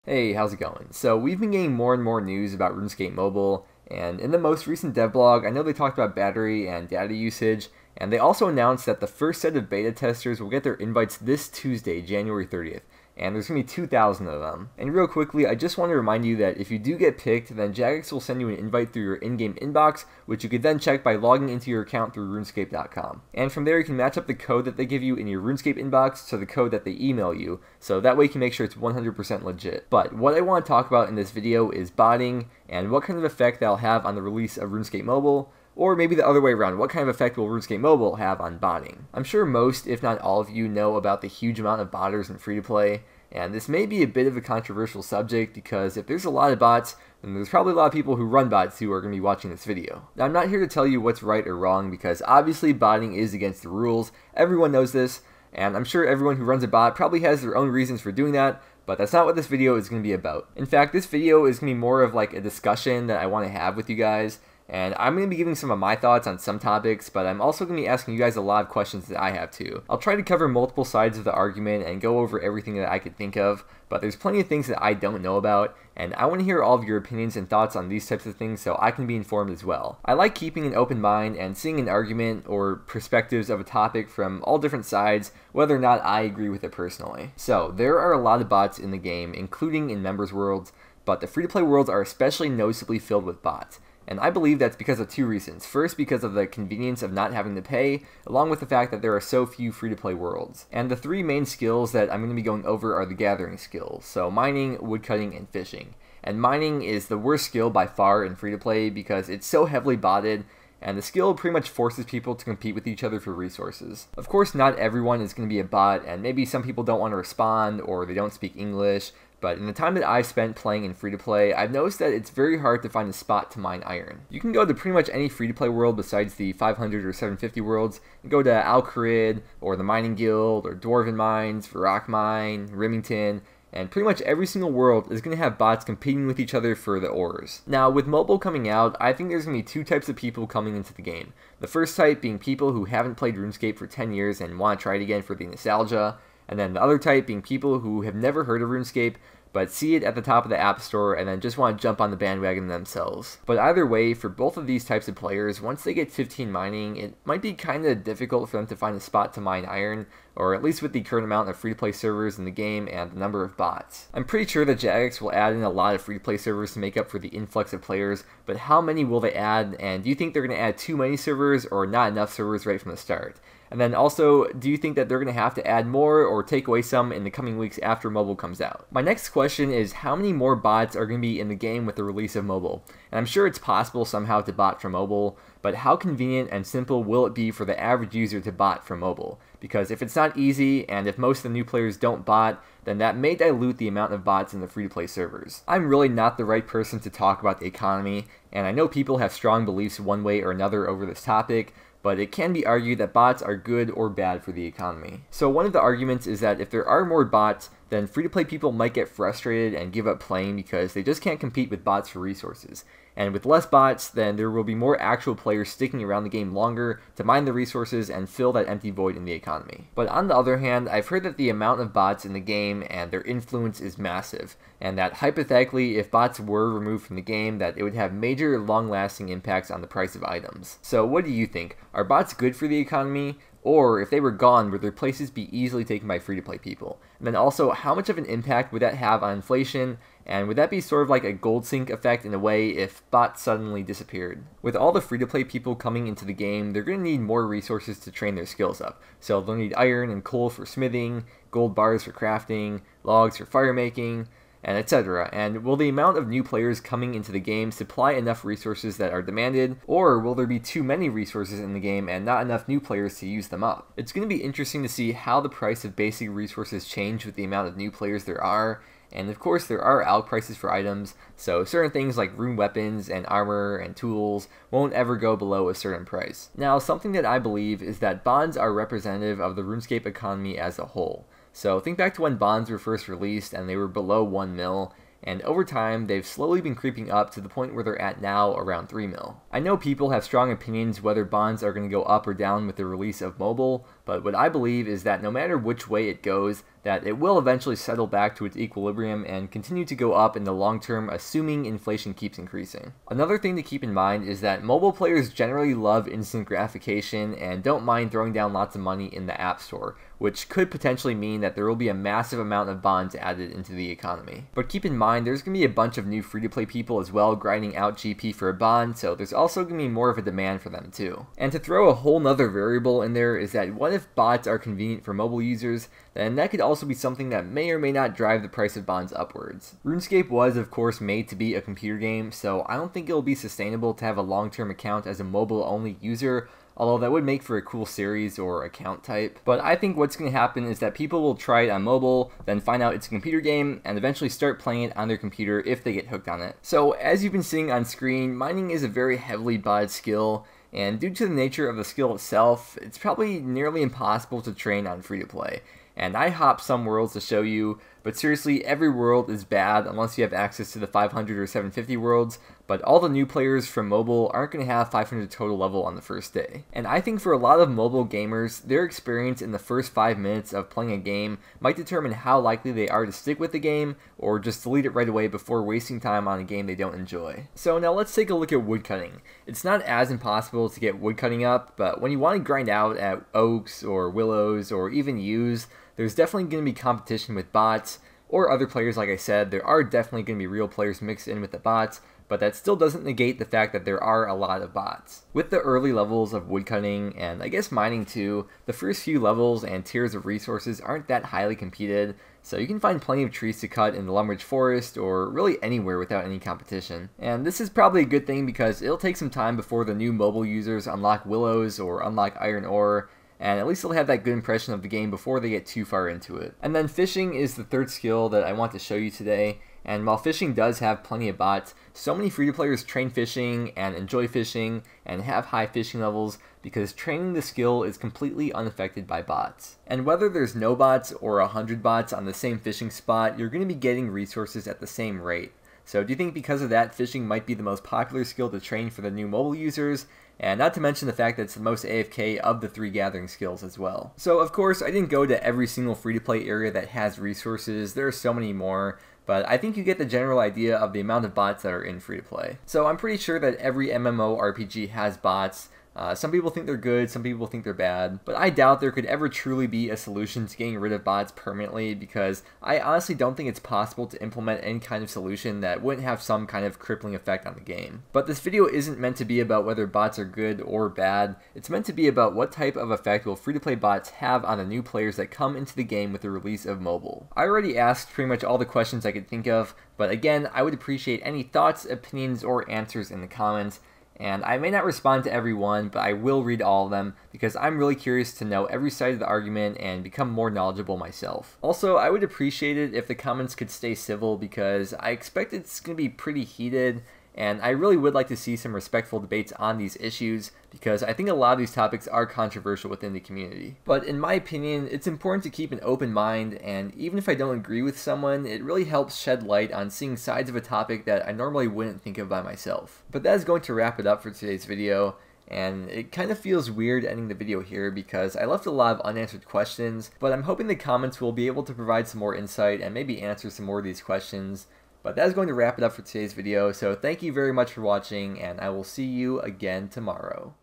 Hey, how's it going? So we've been getting more and more news about RuneScape Mobile, and in the most recent devlog, I know they talked about battery and data usage, and they also announced that the first set of beta testers will get their invites this Tuesday, January 30th, and there's going to be 2,000 of them. And real quickly, I just want to remind you that if you do get picked, then Jagex will send you an invite through your in-game inbox, which you could then check by logging into your account through runescape.com. And from there, you can match up the code that they give you in your RuneScape inbox to the code that they email you, so that way you can make sure it's 100% legit. But what I want to talk about in this video is botting, and what kind of effect that'll have on the release of RuneScape Mobile, or maybe the other way around, what kind of effect will RuneScape Mobile have on botting? I'm sure most, if not all of you, know about the huge amount of botters in free-to-play, and this may be a bit of a controversial subject because if there's a lot of bots, then there's probably a lot of people who run bots who are going to be watching this video. Now, I'm not here to tell you what's right or wrong because obviously botting is against the rules, everyone knows this, and I'm sure everyone who runs a bot probably has their own reasons for doing that, but that's not what this video is going to be about. In fact, this video is going to be more of like a discussion that I want to have with you guys, and I'm going to be giving some of my thoughts on some topics, but I'm also going to be asking you guys a lot of questions that I have too. I'll try to cover multiple sides of the argument and go over everything that I could think of, but there's plenty of things that I don't know about, and I want to hear all of your opinions and thoughts on these types of things so I can be informed as well. I like keeping an open mind and seeing an argument or perspectives of a topic from all different sides, whether or not I agree with it personally. So, there are a lot of bots in the game, including in members worlds, but the free-to-play worlds are especially noticeably filled with bots. And I believe that's because of two reasons. First, because of the convenience of not having to pay, along with the fact that there are so few free-to-play worlds. And the three main skills that I'm going to be going over are the gathering skills, so mining, woodcutting, and fishing. And mining is the worst skill by far in free-to-play because it's so heavily botted, and the skill pretty much forces people to compete with each other for resources. Of course, not everyone is going to be a bot, and maybe some people don't want to respond, or they don't speak English, but in the time that I've spent playing in free-to-play, I've noticed that it's very hard to find a spot to mine iron. You can go to pretty much any free-to-play world besides the 500 or 750 worlds, and go to Alcarid, or the Mining Guild, or Dwarven Mines, Varrock Mine, Rimington, and pretty much every single world is going to have bots competing with each other for the ores. Now, with mobile coming out, I think there's going to be two types of people coming into the game. The first type being people who haven't played RuneScape for 10 years and want to try it again for the nostalgia, and then the other type being people who have never heard of RuneScape, but see it at the top of the App Store and then just want to jump on the bandwagon themselves. But either way, for both of these types of players, once they get 15 mining, it might be kind of difficult for them to find a spot to mine iron, or at least with the current amount of free-to-play servers in the game and the number of bots. I'm pretty sure that Jagex will add in a lot of free-to-play servers to make up for the influx of players, but how many will they add, and do you think they're going to add too many servers or not enough servers right from the start? And then also, do you think that they're going to have to add more or take away some in the coming weeks after mobile comes out? My next question is how many more bots are going to be in the game with the release of mobile? And I'm sure it's possible somehow to bot from mobile, but how convenient and simple will it be for the average user to bot from mobile? Because if it's not easy, and if most of the new players don't bot, then that may dilute the amount of bots in the free-to-play servers. I'm really not the right person to talk about the economy, and I know people have strong beliefs one way or another over this topic, but it can be argued that bots are good or bad for the economy. So one of the arguments is that if there are more bots, then free-to-play people might get frustrated and give up playing because they just can't compete with bots for resources. And with less bots, then there will be more actual players sticking around the game longer to mine the resources and fill that empty void in the economy. But on the other hand, I've heard that the amount of bots in the game and their influence is massive, and that hypothetically, if bots were removed from the game, that it would have major long-lasting impacts on the price of items. So what do you think? Are bots good for the economy? Or, if they were gone, would their places be easily taken by free-to-play people? And then also, how much of an impact would that have on inflation? And would that be sort of like a gold sink effect in a way if bots suddenly disappeared? With all the free-to-play people coming into the game, they're going to need more resources to train their skills up. So they'll need iron and coal for smithing, gold bars for crafting, logs for fire making, and etc. And will the amount of new players coming into the game supply enough resources that are demanded, or will there be too many resources in the game and not enough new players to use them up? It's going to be interesting to see how the price of basic resources change with the amount of new players there are, and of course there are out prices for items, so certain things like rune weapons and armor and tools won't ever go below a certain price. Now, something that I believe is that bonds are representative of the RuneScape economy as a whole. So think back to when bonds were first released and they were below 1 mil, and over time they've slowly been creeping up to the point where they're at now around 3 mil. I know people have strong opinions whether bonds are going to go up or down with the release of mobile, but what I believe is that no matter which way it goes, that it will eventually settle back to its equilibrium and continue to go up in the long term, assuming inflation keeps increasing. Another thing to keep in mind is that mobile players generally love instant gratification and don't mind throwing down lots of money in the App Store, which could potentially mean that there will be a massive amount of bonds added into the economy. But keep in mind, there's going to be a bunch of new free-to-play people as well grinding out GP for a bond, so there's also going to be more of a demand for them too. And to throw a whole nother variable in there is that what if bots are convenient for mobile users, then that could also be something that may or may not drive the price of bonds upwards. RuneScape was of course made to be a computer game, so I don't think it'll be sustainable to have a long-term account as a mobile-only user, although that would make for a cool series or account type. But I think what's going to happen is that people will try it on mobile, then find out it's a computer game, and eventually start playing it on their computer if they get hooked on it. So as you've been seeing on screen, mining is a very heavily botted skill, and due to the nature of the skill itself, it's probably nearly impossible to train on free-to-play. And I hopped some worlds to show you, but seriously, every world is bad unless you have access to the 500 or 750 worlds, but all the new players from mobile aren't going to have 500 total level on the first day. And I think for a lot of mobile gamers, their experience in the first 5 minutes of playing a game might determine how likely they are to stick with the game, or just delete it right away before wasting time on a game they don't enjoy. So now let's take a look at woodcutting. It's not as impossible to get woodcutting up, but when you want to grind out at oaks or willows or even yews, there's definitely going to be competition with bots, or other players. Like I said, there are definitely going to be real players mixed in with the bots, but that still doesn't negate the fact that there are a lot of bots. With the early levels of woodcutting, and I guess mining too, the first few levels and tiers of resources aren't that highly competed, so you can find plenty of trees to cut in the Lumberage Forest, or really anywhere without any competition. And this is probably a good thing because it'll take some time before the new mobile users unlock willows or unlock iron ore, and at least they'll have that good impression of the game before they get too far into it. And then fishing is the third skill that I want to show you today, and while fishing does have plenty of bots, so many free-to-players train fishing and enjoy fishing and have high fishing levels because training the skill is completely unaffected by bots. And whether there's no bots or 100 bots on the same fishing spot, you're going to be getting resources at the same rate. So do you think because of that, fishing might be the most popular skill to train for the new mobile users? And not to mention the fact that it's the most AFK of the 3 gathering skills as well. So of course, I didn't go to every single free-to-play area that has resources. There are so many more, but I think you get the general idea of the amount of bots that are in free-to-play. So I'm pretty sure that every MMORPG has bots. Some people think they're good, some people think they're bad, but I doubt there could ever truly be a solution to getting rid of bots permanently, because I honestly don't think it's possible to implement any kind of solution that wouldn't have some kind of crippling effect on the game. But this video isn't meant to be about whether bots are good or bad, it's meant to be about what type of effect will free-to-play bots have on the new players that come into the game with the release of mobile. I already asked pretty much all the questions I could think of, but again, I would appreciate any thoughts, opinions, or answers in the comments. And I may not respond to every one, but I will read all of them because I'm really curious to know every side of the argument and become more knowledgeable myself. Also, I would appreciate it if the comments could stay civil because I expect it's going to be pretty heated, and I really would like to see some respectful debates on these issues because I think a lot of these topics are controversial within the community. But in my opinion, it's important to keep an open mind, and even if I don't agree with someone, it really helps shed light on seeing sides of a topic that I normally wouldn't think of by myself. But that is going to wrap it up for today's video, and it kind of feels weird ending the video here because I left a lot of unanswered questions, but I'm hoping the comments will be able to provide some more insight and maybe answer some more of these questions. But that is going to wrap it up for today's video, so thank you very much for watching, and I will see you again tomorrow.